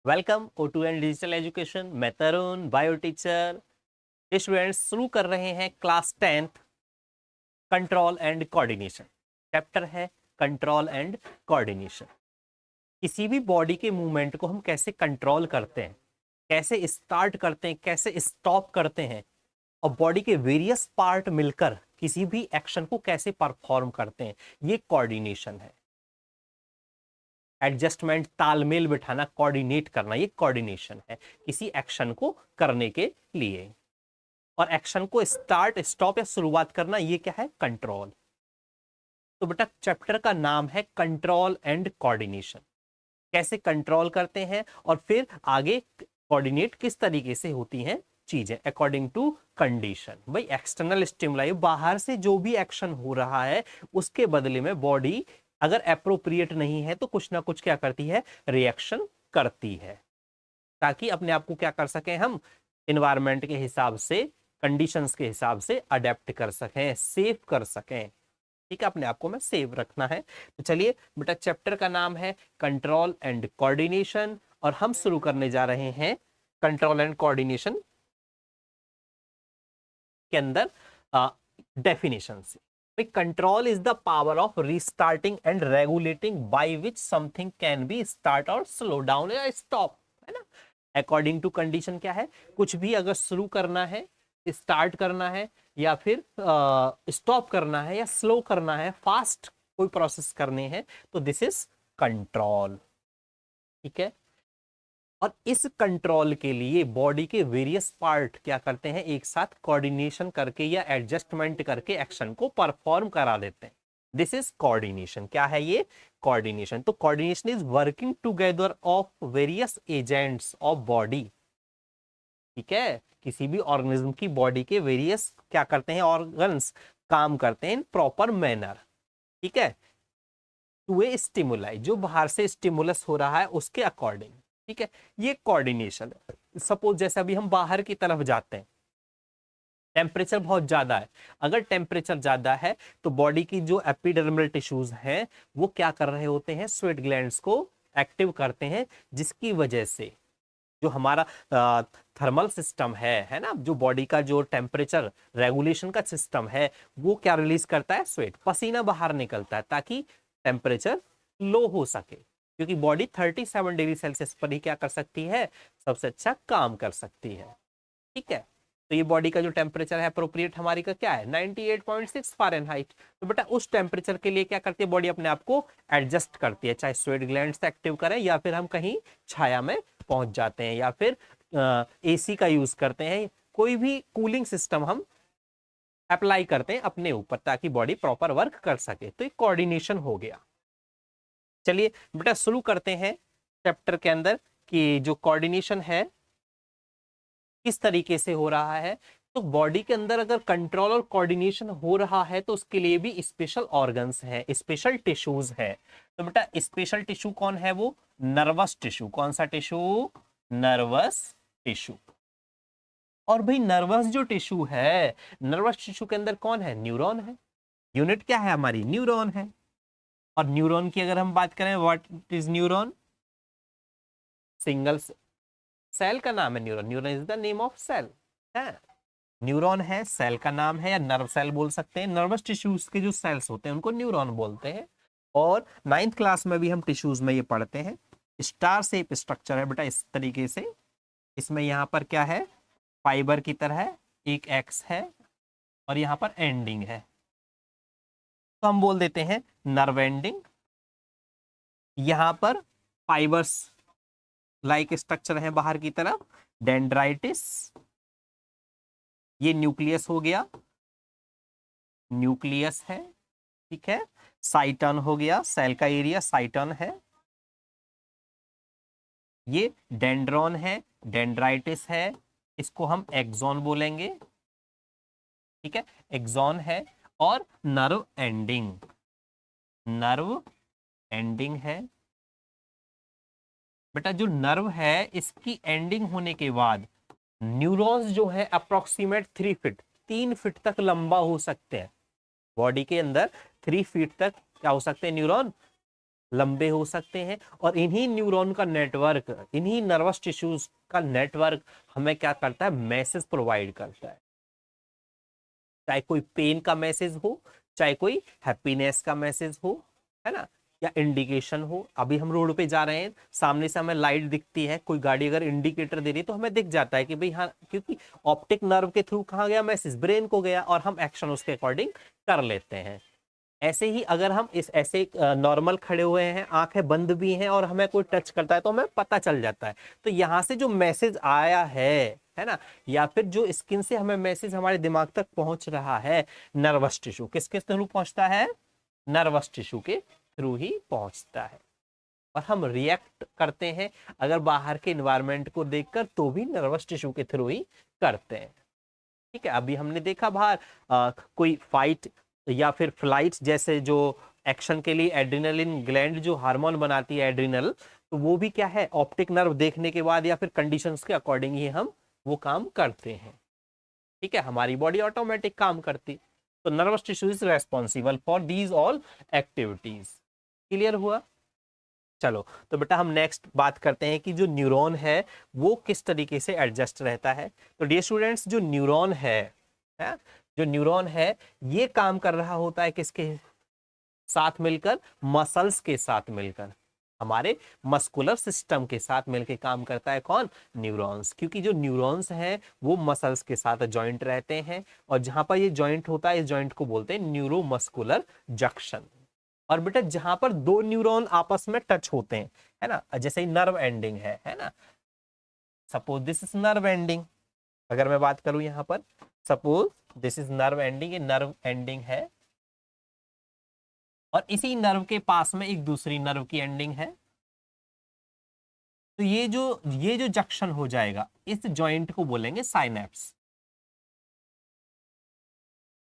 Welcome O2 and digital education. मैं तरुण bio teacher. Students शुरू कर रहे हैं class 10th control and coordination. Chapter है कंट्रोल एंड कोऑर्डिनेशन। किसी भी बॉडी के मूवमेंट को हम कैसे कंट्रोल करते हैं, कैसे स्टार्ट करते हैं, कैसे स्टॉप करते हैं, और बॉडी के वेरियस पार्ट मिलकर किसी भी एक्शन को कैसे परफॉर्म करते हैं, ये कोऑर्डिनेशन है। एडजस्टमेंट, तालमेल बिठाना, कोऑर्डिनेट करना, ये कोऑर्डिनेशन है किसी एक्शन को करने के लिए। और एक्शन को स्टार्ट, स्टॉप या शुरुआत करना, ये क्या है? कंट्रोल। तो बेटा चैप्टर का नाम है कंट्रोल एंड कोऑर्डिनेशन। कैसे कंट्रोल करते हैं और फिर आगे कोऑर्डिनेट किस तरीके से होती हैं चीजें अकॉर्डिंग टू कंडीशन। भाई एक्सटर्नल स्टिमुलाई, बाहर से जो भी एक्शन हो रहा है उसके बदले में बॉडी अगर अप्रोप्रिएट नहीं है तो कुछ ना कुछ क्या करती है? रिएक्शन करती है, ताकि अपने आप को क्या कर सकें हम? इन्वायरमेंट के हिसाब से, कंडीशंस के हिसाब से अडेप्ट कर सकें, सेव कर सकें। ठीक है, अपने आप को मैं सेव रखना है। तो चलिए बेटा, चैप्टर का नाम है कंट्रोल एंड कोऑर्डिनेशन और हम शुरू करने जा रहे हैं कंट्रोल एंड कोऑर्डिनेशन के अंदर डेफिनेशन से। Control is the power of restarting and regulating by which something can be start और स्लो डाउन या स्टॉप, है ना। अकॉर्डिंग टू कंडीशन क्या है? कुछ भी अगर शुरू करना है, स्टार्ट करना है, या फिर स्टॉप करना है, या स्लो करना है, फास्ट कोई प्रोसेस करने हैं, तो दिस इज कंट्रोल। ठीक है। और इस कंट्रोल के लिए बॉडी के वेरियस पार्ट क्या करते हैं? एक साथ कोऑर्डिनेशन करके या एडजस्टमेंट करके एक्शन को परफॉर्म करा देते हैं। This is coordination. क्या है ये? कोऑर्डिनेशन। तो coordination is working together of various agents of body. ठीक है, किसी भी ऑर्गेनिज्म की बॉडी के वेरियस क्या करते हैं? ऑर्गन्स काम करते हैं इन प्रॉपर मैनर। ठीक है, टू ए स्टिमुलाई, जो बाहर से स्टिमुलस हो रहा है उसके अकॉर्डिंग। ठीक है, ये कोऑर्डिनेशन है। सपोज जैसे अभी हम बाहर की तरफ जाते हैं, टेम्परेचर बहुत ज्यादा है। अगर टेम्परेचर ज्यादा है तो बॉडी की जो एपिडर्मल टिश्यूज हैं वो क्या कर रहे होते हैं? स्वेट ग्लैंड्स को एक्टिव करते हैं, जिसकी वजह से जो हमारा थर्मल सिस्टम है ना, जो बॉडी का जो टेम्परेचर रेगुलेशन का सिस्टम है, वो क्या रिलीज करता है? स्वेट, पसीना बाहर निकलता है ताकि टेम्परेचर लो हो सके, क्योंकि बॉडी 37 डिग्री सेल्सियस पर ही क्या कर सकती है? सबसे अच्छा काम कर सकती है। ठीक है, तो ये बॉडी का जो टेम्परेचर है अप्रोप्रिएट हमारी का क्या है? 98.6 फारेनहाइट। तो बेटा उस टेम्परेचर के लिए क्या करती है बॉडी? अपने आप को एडजस्ट करती है, चाहे स्वेट ग्लैंड से एक्टिव करें या फिर हम कहीं छाया में पहुंच जाते हैं या फिर एसी का यूज करते हैं, कोई भी कूलिंग सिस्टम हम अप्लाई करते हैं अपने ऊपर ताकि बॉडी प्रॉपर वर्क कर सके। तो एक कोऑर्डिनेशन हो गया। चलिए बेटा शुरू करते हैं चैप्टर के अंदर कि जो कोऑर्डिनेशन है किस तरीके से हो रहा है। तो बॉडी के अंदर अगर कंट्रोल और कोऑर्डिनेशन हो रहा है तो उसके लिए भी स्पेशल ऑर्गन्स हैं, स्पेशल टिश्यूज हैं। तो बेटा स्पेशल टिश्यू कौन है? वो नर्वस टिश्यू। कौन सा टिश्यू? Nervous tissue. और भाई नर्वस जो टिश्यू है, नर्वस टिश्यू के अंदर कौन है? न्यूरॉन है। यूनिट क्या है हमारी? न्यूरॉन है। और न्यूरॉन की अगर हम बात करें, what is neuron? Single cell का नाम है neuron. Neuron is the name of cell है। न्यूरॉन है, सेल का नाम है, या नर्व सेल बोल सकते हैं। नर्वस टिश्यूज के जो सेल्स होते हैं उनको न्यूरॉन बोलते हैं। और 9th क्लास में भी हम टिश्यूज में ये पढ़ते हैं। स्टार शेप स्ट्रक्चर है बेटा इस तरीके से। इसमें यहाँ पर क्या है? फाइबर की तरह एक एक्स है और यहाँ पर एंडिंग है, तो हम बोल देते हैं नर्व एंडिंग। यहाँ पर फाइबर्स लाइक स्ट्रक्चर है बाहर की तरफ, डेंड्राइटिस। ये न्यूक्लियस हो गया, न्यूक्लियस है। ठीक है, साइटन हो गया, सेल का एरिया साइटन है। ये डेंड्रॉन है, डेंड्राइटिस है, इसको हम एक्सॉन बोलेंगे। ठीक है, एक्सॉन है। और नर्व एंडिंग, नर्व एंडिंग है। बेटा जो नर्व है इसकी एंडिंग होने के बाद न्यूरॉन्स जो है अप्रोक्सीमेट 3 फीट, 3 फीट तक लंबा हो सकते हैं। बॉडी के अंदर 3 फीट तक क्या हो सकते हैं न्यूरॉन? लंबे हो सकते हैं, और इन्हीं न्यूरॉन का नेटवर्क, इन्हीं नर्वस टिश्यूज का नेटवर्क हमें क्या करता है, मैसेज प्रोवाइड करता है। चाहे कोई पेन का मैसेज हो, चाहे कोई हैप्पीनेस का मैसेज हो, है ना, या इंडिकेशन हो। अभी हम रोड पे जा रहे हैं, सामने से हमें लाइट दिखती है, कोई गाड़ी अगर इंडिकेटर दे रही है तो हमें दिख जाता है कि भाई हाँ, क्योंकि ऑप्टिक नर्व के थ्रू कहाँ गया मैसेज, ब्रेन को गया, और हम एक्शन उसके अकॉर्डिंग कर लेते हैं। ऐसे ही अगर हम इस ऐसे नॉर्मल खड़े हुए हैं, आंखें बंद भी हैं, और हमें कोई टच करता है तो हमें पता चल जाता है। तो यहां से जो मैसेज आया है ना, या फिर जो स्किन से हमें मैसेज हमारे दिमाग तक पहुंच रहा है, नर्वस टिश्यू, किसके थ्रू पहुंचता है, नर्वस टिश्यू के थ्रू ही पहुंचता है। और हम रिएक्ट करते हैं अगर बाहर के इन्वायरमेंट को देखकर, तो भी नर्वस टिश्यू के थ्रू ही करते हैं। ठीक है, अभी हमने देखा बाहर कोई फाइट या फिर फ्लाइट जैसे जो एक्शन के लिए एड्रिनलिन ग्लैंड जो हार्मोन बनाती है एड्रिनल, तो वो भी क्या है, ऑप्टिक नर्व देखने के बाद या फिर कंडीशंस के अकॉर्डिंग ही हम वो काम करते हैं। ठीक है, हमारी बॉडी ऑटोमेटिक काम करती। तो nervous tissue is responsible for these all activities. Clear हुआ? चलो, तो बेटा हम नेक्स्ट बात करते हैं कि जो न्यूरॉन है वो किस तरीके से एडजस्ट रहता है। तो डियर स्टूडेंट्स, जो न्यूरॉन है, जो न्यूरॉन है, ये काम कर रहा होता है किसके साथ मिलकर, मसल्स के साथ मिलकर, हमारे मस्कुलर सिस्टम के साथ मिलकर काम करता है। कौन? न्यूरॉन्स। क्योंकि जो न्यूरॉन्स हैं वो मसल्स के साथ जॉइंट रहते हैं, और जहां पर ये जॉइंट होता है, इस जॉइंट को बोलते हैं न्यूरोमस्कुलर जंक्शन। और बेटा जहां पर दो न्यूरॉन आपस में टच होते हैं, है ना, जैसे नर्व एंडिंग है ना, suppose this is nerve ending, अगर मैं बात करूं यहां पर, suppose this is nerve ending, ये नर्व एंडिंग है, और इसी नर्व के पास में एक दूसरी नर्व की एंडिंग है। तो ये जो जंक्शन हो जाएगा, इस जॉइंट को बोलेंगे साइनेप्स।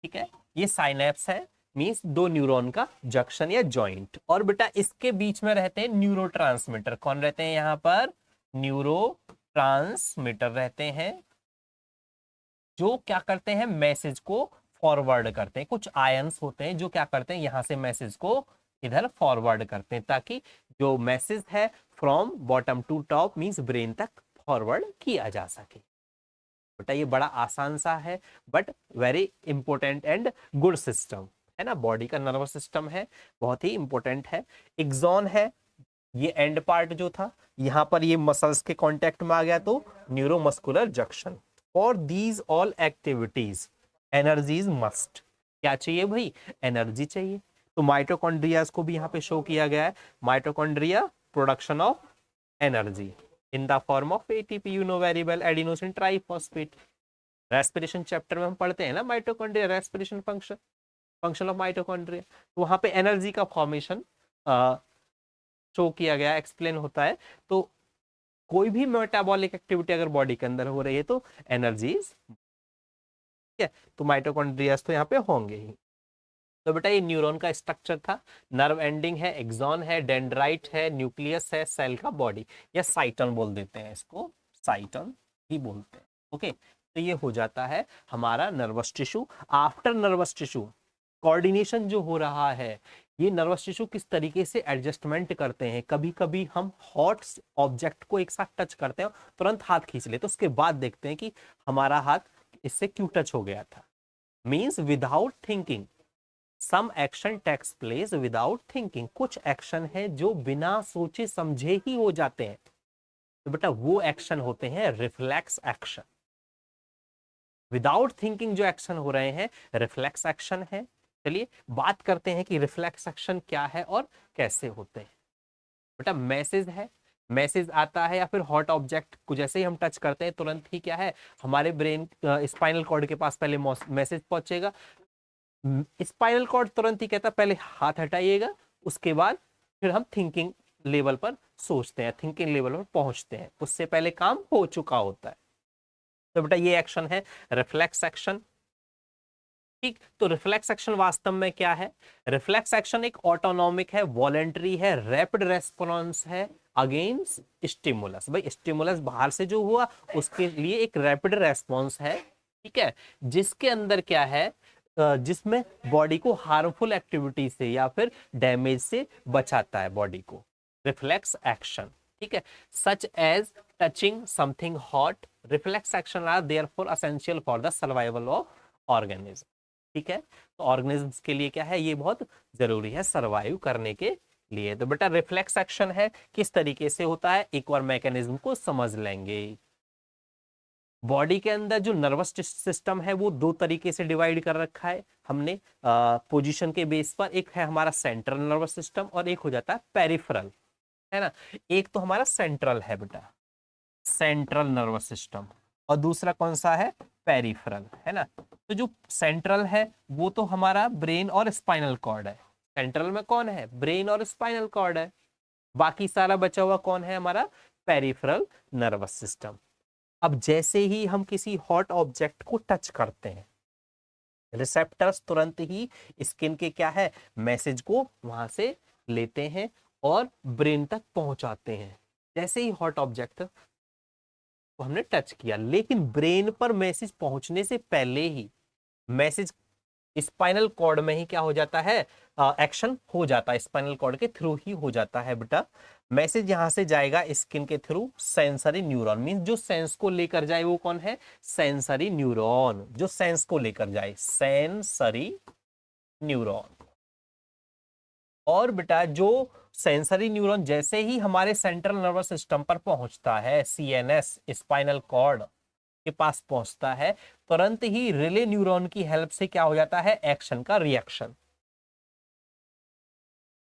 ठीक है, ये साइनेप्स है, मींस दो न्यूरॉन का जंक्शन या जॉइंट। और बेटा इसके बीच में रहते हैं न्यूरोट्रांसमीटर। कौन रहते हैं यहां पर? न्यूरोट्रांसमीटर रहते हैं, जो क्या करते हैं, मैसेज को फॉरवर्ड करते हैं। कुछ आयंस होते हैं जो क्या करते हैं, यहां से मैसेज को इधर फॉरवर्ड करते हैं, ताकि जो मैसेज है from bottom to top means brain तक फॉरवर्ड किया जा सके। बेटा ये बड़ा आसान सा है, but very important and good system है ना, बॉडी का नर्वस सिस्टम है, बहुत ही इंपॉर्टेंट है। एक्सॉन है, ये एंड पार्ट जो था, यहां पर ये मसल्स के कांटेक्ट में आ गया, तो neuromuscular junction. For these all activities energies must, क्या चाहिए भाई? एनर्जी चाहिए। तो माइटोकॉन्ड्रिया को भी यहाँ पे शो किया गया है, mitochondria production of energy in the form of ATP, you know very well, adenosine triphosphate. Respiration chapter में हम पढ़ते हैं ना mitochondria, respiration function, function of mitochondria. तो वहां पे एनर्जी का फॉर्मेशन शो किया गया, एक्सप्लेन होता है। तो कोई भी मेटाबॉलिक एक्टिविटी अगर बॉडी के अंदर हो रही है तो एनर्जीज, ठीक है, तो माइटोकॉन्ड्रिया तो यहाँ पे होंगे ही। तो बेटा ये न्यूरॉन का स्ट्रक्चर था, नर्व एंडिंग है, एक्सॉन है, डेंड्राइट है, न्यूक्लियस है, सेल का बॉडी, या साइटन बोल देते हैं इसको, साइटन ही बोलते हैं। ओके, तो ये हो जाता है हमारा nervous tissue. After nervous tissue coordination जो हो रहा है, ये नर्वस टिश्यू किस तरीके से एडजस्टमेंट करते हैं। कभी कभी हम हॉट ऑब्जेक्ट को एक साथ टच करते हैं, तुरंत हाथ खींच लेते, तो उसके बाद देखते हैं कि हमारा हाथ इससे क्यों टच हो गया था। Means without thinking some action takes place without thinking, कुछ एक्शन है जो बिना सोचे समझे ही हो जाते हैं, तो बेटा वो एक्शन होते हैं रिफ्लेक्स एक्शन। विदाउट थिंकिंग जो एक्शन हो रहे हैं रिफ्लेक्स एक्शन है। चलिए बात करते हैं कि रिफ्लेक्स एक्शन क्या है और कैसे होते हैं। बेटा मैसेज है, मैसेज आता है या फिर हॉट ऑब्जेक्ट को जैसे ही हम टच करते हैं तुरंत ही क्या है, हमारे ब्रेन स्पाइनल कॉर्ड के पास पहले मैसेज पहुंचेगा। स्पाइनल कॉर्ड तुरंत ही कहता है पहले हाथ हटाइएगा, उसके बाद फिर हम थिंकिंग लेवल पर सोचते हैं, थिंकिंग लेवल पर पहुंचते हैं, उससे पहले काम हो चुका होता है। तो बेटा ये एक्शन है रिफ्लेक्स एक्शन। ठीक, तो रिफ्लेक्स एक्शन वास्तव में क्या है? रिफ्लेक्स एक्शन एक ऑटोनॉमिक है, वॉलेंटरी है, रैपिड रेस्पॉन्स है अगेंस्ट स्टिमुलस। भाई स्टिमुलस बाहर से जो हुआ उसके लिए एक रैपिड रेस्पॉन्स है, ठीक है, जिसके अंदर क्या है, जिसमें बॉडी को हार्मफुल एक्टिविटी से या फिर डैमेज से बचाता है बॉडी को। रिफ्लेक्स एक्शन, ठीक है, such as touching something hot. Reflex action are therefore essential for the survival of organism, ठीक है। तो ऑर्गेनिज्म्स के लिए क्या है, ये बहुत जरूरी है सर्वाइव करने के लिए। तो बेटा रिफ्लेक्स एक्शन है, किस तरीके से होता है एक बार मैकेनिज्म को समझ लेंगे। बॉडी के अंदर जो नर्वस सिस्टम है वो दो तरीके से डिवाइड कर रखा है हमने पोजीशन के बेस पर। एक है हमारा सेंट्रल नर्वस सिस्टम और एक हो जाता है पेरिफेरल, है ना। एक तो हमारा सेंट्रल है बेटा, सेंट्रल नर्वस सिस्टम, और दूसरा कौन सा है, पेरिफेरल, है ना। तो जो सेंट्रल है वो तो हमारा ब्रेन और स्पाइनल कॉर्ड है। सेंट्रल में कौन है, ब्रेन और स्पाइनल कॉर्ड है। बाकी सारा बचा हुआ कौन है, हमारा पेरिफेरल नर्वस सिस्टम। अब जैसे ही हम किसी हॉट ऑब्जेक्ट को टच करते हैं, रिसेप्टर्स तुरंत ही स्किन के क्या है, मैसेज को वहां से लेते हैं और ब्रेन तक पहुंचाते हैं। जैसे ही हॉट ऑब्जेक्ट को हमने टच किया, लेकिन ब्रेन पर मैसेज पहुंचने से पहले ही मैसेज स्पाइनल कॉर्ड में ही क्या हो जाता है, एक्शन हो जाता है, स्पाइनल कॉर्ड के थ्रू ही हो जाता है बेटा। मैसेज यहां से जाएगा स्किन के थ्रू सेंसरी न्यूरॉन, मींस जो सेंस को लेकर जाए वो कौन है, सेंसरी न्यूरॉन, जो सेंस को लेकर जाए सेंसरी न्यूरॉन। और बेटा जो सेंसरी न्यूरॉन जैसे ही हमारे सेंट्रल नर्वस सिस्टम पर पहुंचता है, सीएनएस स्पाइनल कॉर्ड के पास पहुंचता है, तुरंत ही रिले न्यूरॉन की हेल्प से क्या हो जाता है, एक्शन का रिएक्शन,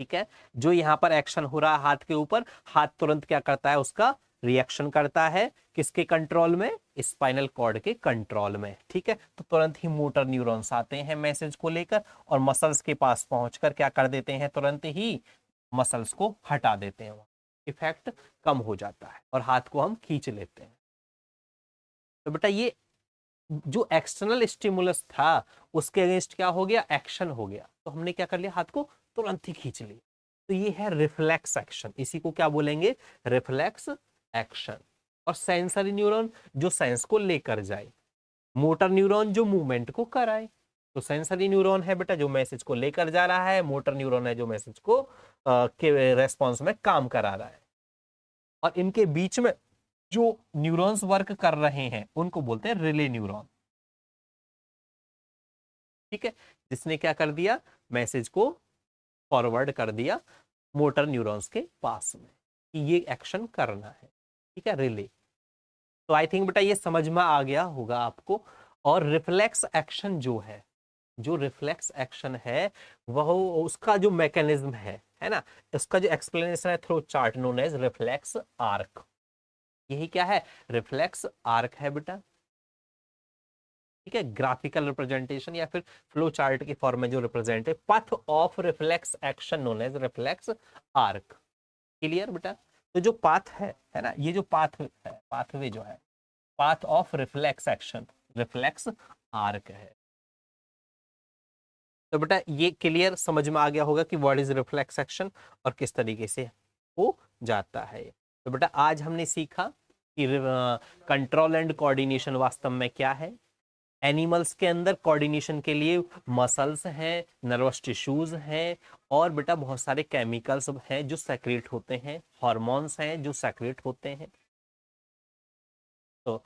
ठीक है। जो यहां पर एक्शन हो रहा है हाथ के ऊपर, हाथ तुरंत क्या करता है, उसका रिएक्शन करता है, किसके कंट्रोल में, स्पाइनल कॉर्ड के कंट्रोल में, ठीक है। तो तुरंत ही मोटर न्यूरॉन्स आते हैं मैसेज को लेकर और मसल्स के पास पहुंचकर क्या कर देते हैं, तुरंत ही मसल्स को हटा देते हैं, इफेक्ट कम हो जाता है और हाथ को हम खींच लेते हैं। तो बेटा ये जो एक्सटर्नल स्टिमुलस था उसके अगेंस्ट क्या हो गया, एक्शन हो गया, तो हमने क्या कर लिया, हाथ को तुरंत ही खींच लिया। तो ये है रिफ्लेक्स एक्शन, इसी को क्या बोलेंगे, रिफ्लेक्स एक्शन। और सेंसरी न्यूरॉन जो सेंस को लेकर जाए, मोटर न्यूरॉन जो मूवमेंट को कराए। तो सेंसरी न्यूरॉन है बेटा जो मैसेज को लेकर जा रहा है, मोटर न्यूरॉन है जो मैसेज को के रेस्पॉन्स में काम करा रहा है। और इनके बीच में जो न्यूरॉन्स वर्क कर रहे हैं उनको बोलते हैं रिले न्यूरॉन, ठीक है। जिसने क्या कर दिया, मैसेज को फॉरवर्ड कर दिया मोटर न्यूरॉन्स के पास में कि ये एक्शन करना है, ठीक है, रिले। तो आई थिंक बेटा ये समझ में आ गया होगा आपको। और रिफ्लेक्स एक्शन जो है, जो रिफ्लेक्स एक्शन है वह उसका जो मैकेनिज्म है ना, उसका जो एक्सप्लेनेशन है through chart known as reflex arc. यही क्या है, रिफ्लेक्स आर्क है बेटा, ठीक है। ग्राफिकल रिप्रेजेंटेशन या फिर फ्लो चार्ट की फॉर्म में जो रिप्रेजेंट है, path of reflex action known as reflex arc. Clear बेटा। तो जो पाथ है ना, ये जो पाथ है, पाथवे जो है, path of reflex action reflex arc है। तो बेटा ये क्लियर समझ में आ गया होगा कि व्हाट इज रिफ्लेक्स एक्शन और किस तरीके से हो जाता है। तो बेटा आज हमने सीखा कि कंट्रोल एंड कोऑर्डिनेशन वास्तव में क्या है। एनिमल्स के अंदर कोऑर्डिनेशन के लिए मसल्स हैं, नर्वस टिश्यूज हैं, और बेटा बहुत सारे केमिकल्स हैं जो सेक्रेट होते हैं, हार्मोन्स हैं जो सेक्रेट होते हैं। तो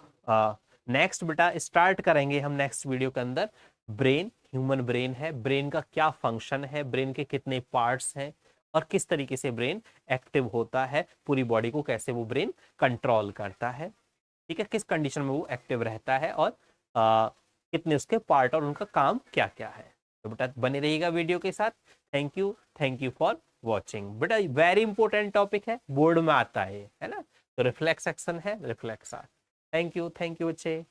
नेक्स्ट बेटा स्टार्ट करेंगे हम नेक्स्ट वीडियो के अंदर ब्रेन, ह्यूमन ब्रेन है, ब्रेन का क्या फंक्शन है, ब्रेन के कितने पार्ट्स हैं और किस तरीके से ब्रेन एक्टिव होता है, पूरी बॉडी को कैसे वो ब्रेन कंट्रोल करता है, ठीक है, किस कंडीशन में वो एक्टिव रहता है और कितने उसके पार्ट और उनका काम क्या क्या है। तो बेटा बने रहिएगा वीडियो के साथ। Thank you for watching. बेटा वेरी इंपॉर्टेंट टॉपिक है, बोर्ड में आता है ना। तो रिफ्लेक्स एक्शन है, रिफ्लेक्स आर्क। थैंक यू बच्चे।